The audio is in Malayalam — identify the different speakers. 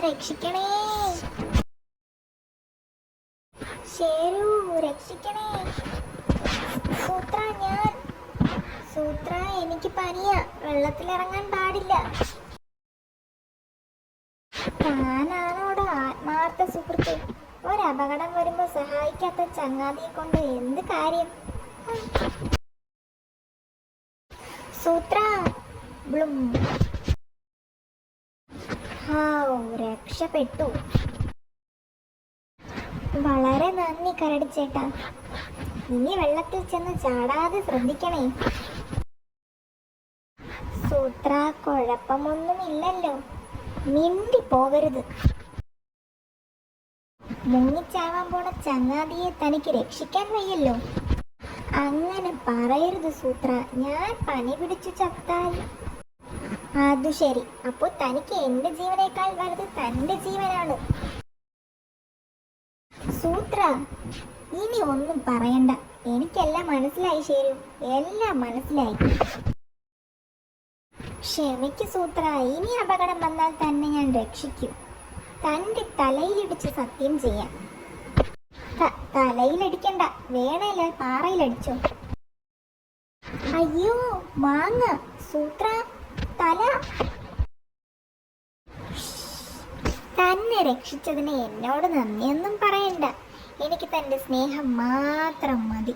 Speaker 1: രക്ഷിക്കണേ, ഷേരു രക്ഷിക്കണേ. സൂത്ര എനിക്ക് പനിയാ, വെള്ളത്തിലിറങ്ങാൻ പാടില്ല. താനാണോടാ ആത്മാർത്ഥ സുഹൃത്ത്? ഒരപകടം വരുമ്പോ സഹായിക്കാത്ത ചങ്ങാതിയെ കൊണ്ട് എന്ത് കാര്യം? സൂത്ര ബ്ലും. രക്ഷപ്പെട്ടു. വളരെ നന്ദി കരടിച്ചേട്ടാ. ഇനി വെള്ളത്തിൽ ചെന്ന് ചാടാതെ ശ്രദ്ധിക്കണേ. സൂത്ര, കുഴപ്പമൊന്നുമില്ലല്ലോ, മിണ്ടി പോകരുത്. മുങ്ങിച്ചാവാൻ പോണ ചങ്ങാതിയെ തനിക്ക് രക്ഷിക്കാൻ വയ്യല്ലോ. അങ്ങനെ പറയരുത് സൂത്ര, ഞാൻ പനി പിടിച്ചു ചത്താൽ. അതു ശരി, അപ്പോ തനിക്ക് എന്റെ ജീവനേക്കാൾ വലുത് തന്റെ ജീവനാണ്. സൂത്ര, ഇനി ഒന്നും പറയണ്ട, എനിക്കെല്ലാം മനസ്സിലായി. ശരി, എല്ലാം മനസ്സിലായി. ക്ഷമിക്ക് സൂത്ര, ഇനി അപകടം വന്നാൽ തന്നെ ഞാൻ രക്ഷിക്കും. തന്റെ തലയിലിടിച്ച് സത്യം ചെയ്യാം. തലയിലടിക്കണ്ട, വേണേല് പാറയിലടിച്ചോ. അയ്യോ മാങ്ങ. സൂത്ര, തല. തന്നെ രക്ഷിച്ചതിന് എന്നോട് നന്ദിയൊന്നും പറയണ്ട, എനിക്ക് തന്റെ സ്നേഹം മാത്രം മതി.